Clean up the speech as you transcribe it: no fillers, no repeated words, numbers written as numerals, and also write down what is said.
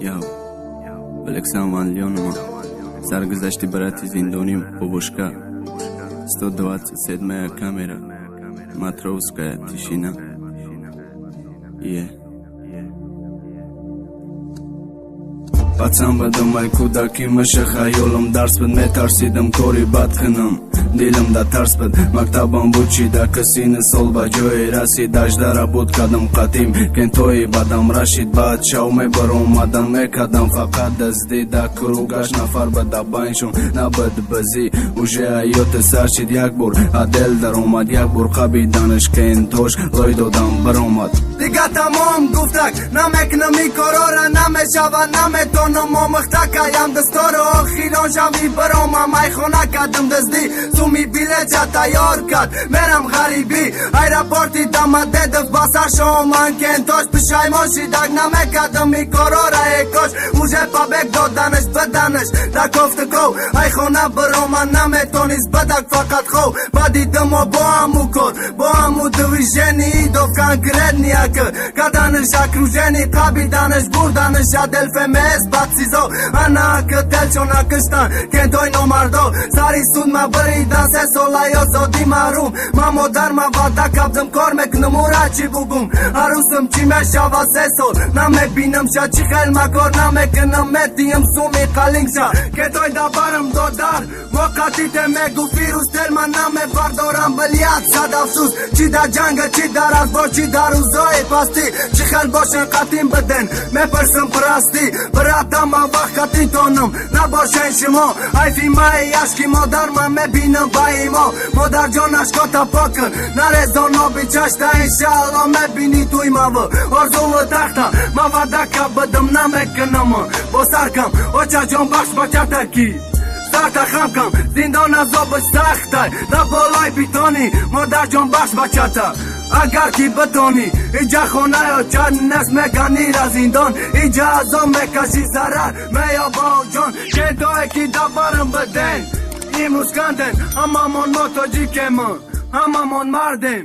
Я в Александре Леонова, Саргазашти брати Зиндоним, Побушка, 127-я камера, Матровская тишина. Пацан бадам ай кудаки маша хаёлам дарс бад метарсидам кори бад кунам дилам да тарс бад мактабам бучида каси не сол ба ҷое расид аждара буд кадам қатим кентои бадам рашид баъд шавме баромадан мекадам фақат даздида кругаш нафар ба дабаншон набад бази уже ҳаёте саршид як бор адел даромад як бор қабиданаш кентош лой додам баромад дига тамом гуфтак намекунам ин корора намешава наметонам омӯхтакаям дастора охирон шави баромам майхона кардам дазди суми билета тайёр кард мерам ғарибӣ аэропорти дамадедов ба саршон ман кентош пишаймон шидак намекардам ин корора экош уже побег доданаш баданаш дакофтаков айхона бароман наметонист бадак фақат хов бадидамо бо ҳаму кор бо ҳаму движени до конкретния каданаш окружени қабиданаш бурданаш аделфемес бадсизо анаак телчона кыштан кентой номардо сари суд ма биридан се сола озодӣ маҳрум ман модарма ваъда кардам кор мекунам урачи бугум арӯсам чӣ мешава се сол намебинамша чӣ хел макор намекунам метиям суми қалингша кентой дабарам додар моқатите мегу фирус телма намебардорам билият сад афсус чӣ дар ҷанга чӣ дар арбош чӣ дар ӯзои пастӣ чӣ хел бошен қатин биден мепарсам пурастӣ братама вақт қатин тонам набошен шумо айфи маи яшки модарма мебинам ба имо модарҷонаш кота покн нарезон оби чашта иншалло мебини туи мава орзуву тахта ма вадака бидам намекунам бо саркам очаҷон бахш бачатаки сарта хамкам зиндон азобаш сахтай да болой битони модарҷон бахш бачата агар ки битони иҷа хонаё чаннас мегани ra зиндон иҷа азоб мекаши зарар меёба ҷон кентое ки дабарам биден имрӯз канден ҳамамон мотоҷикем ҳамамон мардем